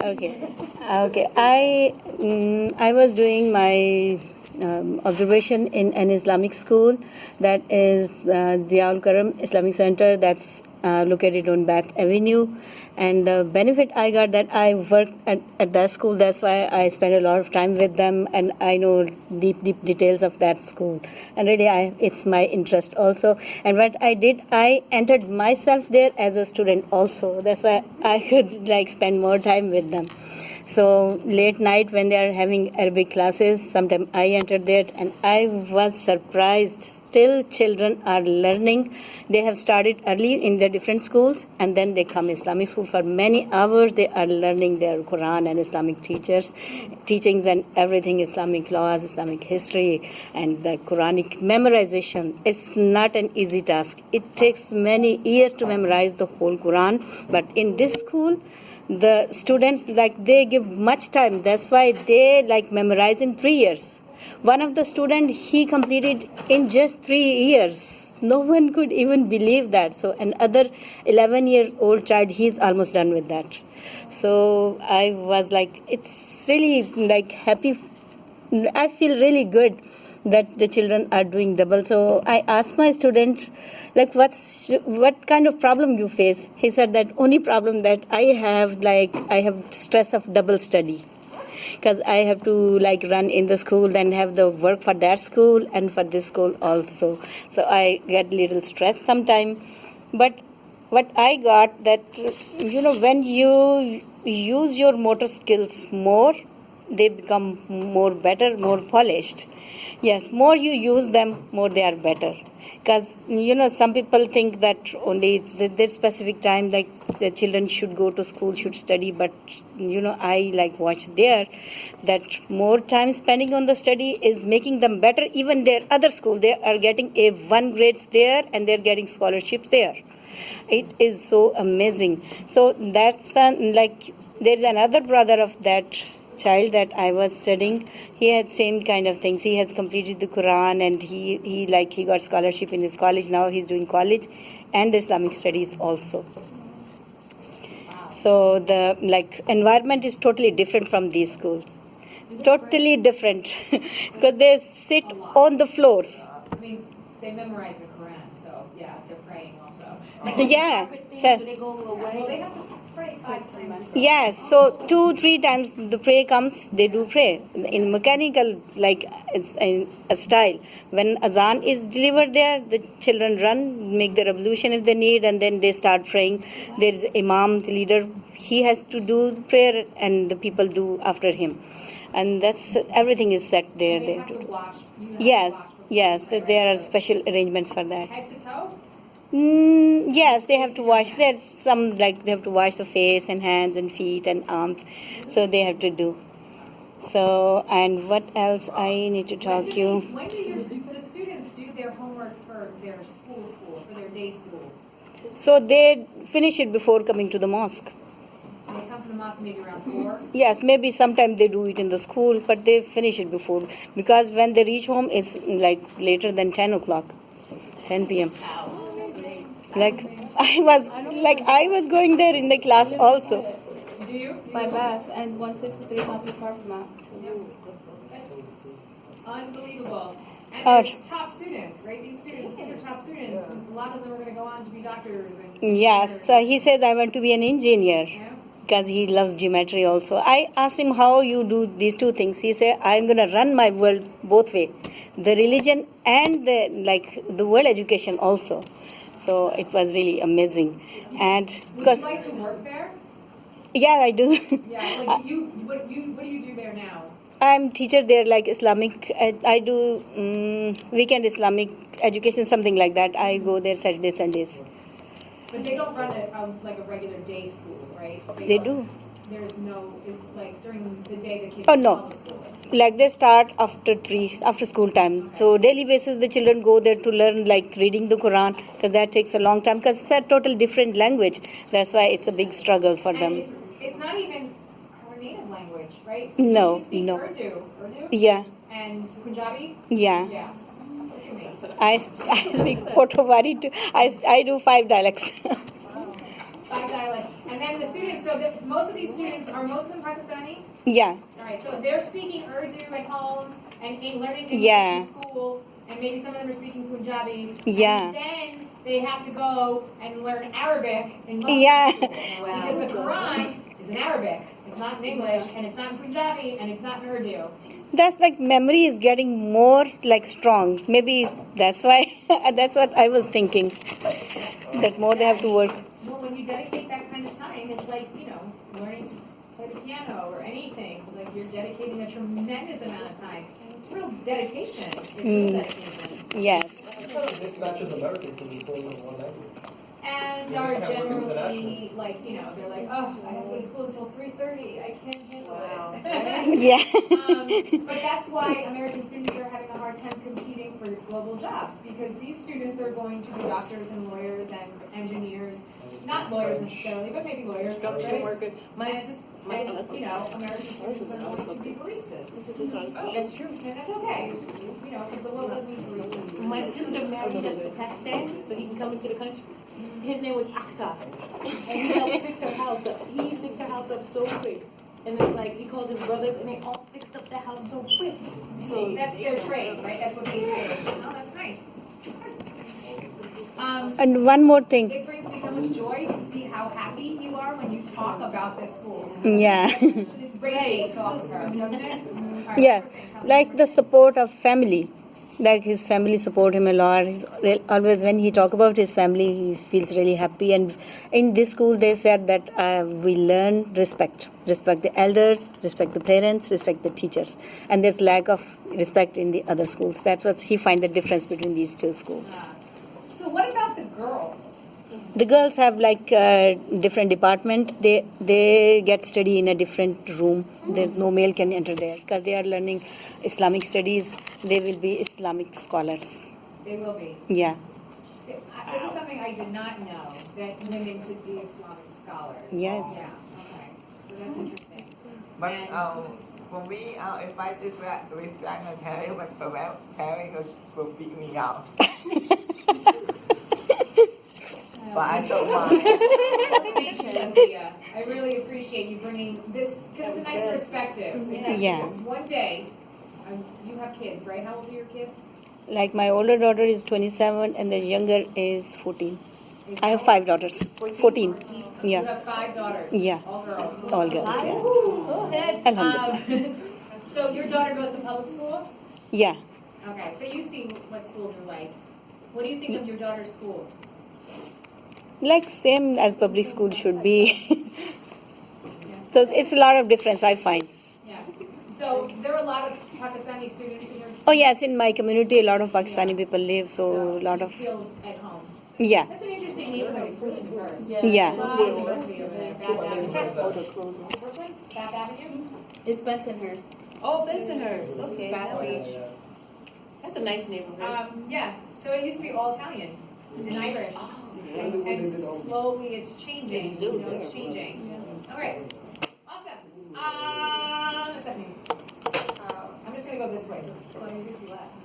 Okay. Okay. I was doing my observation in an Islamic school that is Ziaul Karam Islamic Center that's located on Bath Avenue. And the benefit I got that I worked at that school, that's why I spent a lot of time with them and I know deep details of that school. And really it's my interest also. And what I did, I entered myself there as a student also. That's why I could spend more time with them. So late night when they are having Arabic classes, sometimes I entered there and I was surprised. Still children are learning. They have started early in their different schools and then they come Islamic school for many hours. They are learning their Quran and Islamic teachings and everything, Islamic laws, Islamic history and the Quranic memorization. It's not an easy task. It takes many years to memorize the whole Quran. But in this school, the students they give much time. That's why they memorize in 3 years. One of the student, he completed in just 3 years. No one could even believe that. So another 11-year-old child, he's almost done with that. So I was it's really happy. I feel really good that the children are doing double. So I asked my student, what kind of problem you face? He said that only problem that I have, I have stress of double study. Because I have to run in the school, then have the work for that school and for this school also. So I get little stress sometimes. But what I got that, when you use your motor skills more, they become more better, more polished. Yes, more you use them, more they are better. Because, some people think that only it's their specific time, the children should go to school, should study. But, I watch there that more time spending on the study is making them better. Even their other school, they are getting A1 grades there and they're getting scholarships there. It is so amazing. So that's there's another brother of that child that I was studying. He had same kind of things. He has completed the Quran and he got scholarship in his college. Now he's doing college and Islamic studies also. So the environment is totally different from these schools. Totally different because they sit on the floors. I mean, they memorize the Quran, so yeah, they're praying also. Yeah. So, do they go away? Well, they have to pray 5 times. Yes, so 2-3 times the prayer comes, they do pray in mechanical it's in a style. When azan is delivered there, the children run, make their ablution if they need, and then they start praying. There is imam, the leader, he has to do prayer and the people do after him. And that's everything is set there. They have to wash. Yes, there are special arrangements for that. Head to toe? Yes, they have to wash. There's some they have to wash the face and hands and feet and arms. So they have to do. So, and what else I need to talk to you? When do the students do their homework for their school, for their day school? So they finish it before coming to the mosque. And they come to the mosque maybe around 4? Yes, maybe sometime they do it in the school, but they finish it before. Because when they reach home, it's later than 10 o'clock, 10 p.m. I was going there in the class also. Do you? By Bath, and 163 is not too far from that. Unbelievable. And Oh. there's top students, right? These are top students. A lot of them are going to go on to be doctors. And Yes, he says I want to be an engineer. Yeah. Because he loves geometry also. I asked him how you do these two things. He said, I'm going to run my world both way, the religion and the world education also. So it was really amazing. And Would because you like to work there? yeah, I do. Yeah, what do you do there now? I'm teacher there, Islamic. I do weekend Islamic education, something like that. I go there Saturday, Sundays. But they don't run a regular day school, right? They do. There's no, during the day the kids Oh, go no. to school. They start after school time. So daily basis the children go there to learn reading the Quran, because that takes a long time, because it's a total different language. That's why it's a big struggle for And them. it's not even our native language, right? No, She speaks no. Urdu, Yeah, and Punjabi. yeah. Yeah. Look at me. I speak Potawari too. I do 5 dialects. And then the students, so most of these students, are most of them Pakistani? Yeah. All right, so they're speaking Urdu at home and learning English Yeah. in school, and maybe some of them are speaking Punjabi. Yeah. And then they have to go and learn Arabic in Muslim Yeah. school. Because the Quran is in Arabic. It's not in English, and it's not in Punjabi, and it's not in Urdu. That's like memory is getting more like strong. Maybe that's why, that's what I was thinking. That more they have to work. Well, when you dedicate that kind of time, it's like, learning to play the piano or anything. Like, you're dedicating a tremendous amount of time. It's real dedication. It's real dedication. Yes. It's not a mismatch of Americans to be fluent in one language. And are generally, like, they're like, oh, I have to go to school until 3:30. I can't handle it. Yeah. But that's why American students are having a hard time competing for global jobs, because these students are going to be doctors and lawyers and engineers. Not lawyers necessarily, but maybe lawyers. Construction right? worker. And, American students are going to be baristas. That's true. And that's okay, because the world does need baristas. My sister married a Pakistan, so he can come into the country. His name was Akhtar, and he helped fix her house up. He fixed her house up so quick, and it's like he called his brothers, and they all fixed up the house so quick. So That's their trade, right? That's what they do. Oh, that's nice. And one more thing. It brings me so much joy to see how happy you are when you talk about this school. Yeah. It radiates off of her, doesn't it? All right, Yes. okay, tell me Like more. the support of family. Like his family support him a lot. He's always, when he talk about his family, he feels really happy. And in this school, they said that we learn respect the elders, respect the parents, respect the teachers. And there's lack of respect in the other schools. That's what he find the difference between these two schools. So what about the girls? The girls have like different department. They get study in a different room. No male can enter there because they are learning Islamic studies. They will be Islamic scholars. They will be. Yeah. See, this is something I did not know, that women could be Islamic scholars. Yeah. Yeah, okay. So that's interesting. But And- for me, if I just respect my parents, my parents will beat me out. But I don't mind. Thank you, Cynthia. I really appreciate you bringing this, because it's a nice perspective. Yeah. One day, you have kids, right? How old are your kids? Like my older daughter is 27 and the younger is 14. I have 5 daughters. 14. You Yeah. have 5 daughters? Yeah. All girls? All girls, yeah. go ahead. Alhamdulillah. So your daughter goes to public school? Yeah. Okay, so you see what schools are like. What do you think of your daughter's school? Like same as public school should be. So it's a lot of difference I find. Yeah. So there are a lot of Pakistani students in your Oh yes, in my community a lot of Pakistani people live, so a lot you of, feel at home. yeah. That's an interesting neighborhood. It's really diverse. Yeah. A lot of diversity over there. Bath Avenue. Brooklyn? Bath Avenue? It's Bensonhurst. Oh, Bensonhurst. Okay. Bath Beach. That's a nice neighborhood. Yeah. So it used to be all Italian and Irish. And slowly it's changing. It's changing. All right. Awesome. Stephanie. I'm just going to go this way. So let me do last.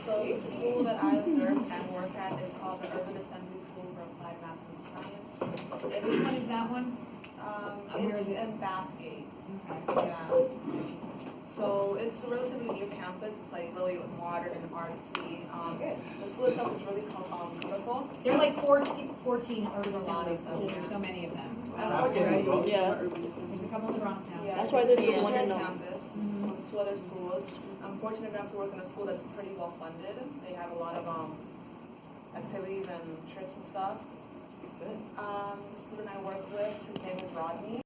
So the school that I observe and work at is called the Urban Assembly School for Applied Math and Science. Which one is that one? Where It's is it? in Bathgate. Okay. Yeah. So it's a relatively new campus. It's like really modern and artsy. Good. The school itself is really colorful. There are like 14 urban assembly schools. There's so many of them. Yeah. There's a couple in the Bronx now. Yeah, That's why there's it's a one in shared the- campus with 2 other schools. I'm fortunate enough to work in a school that's pretty well funded. They have a lot of activities and trips and stuff. It's good. The student I work with, his name is Rodney.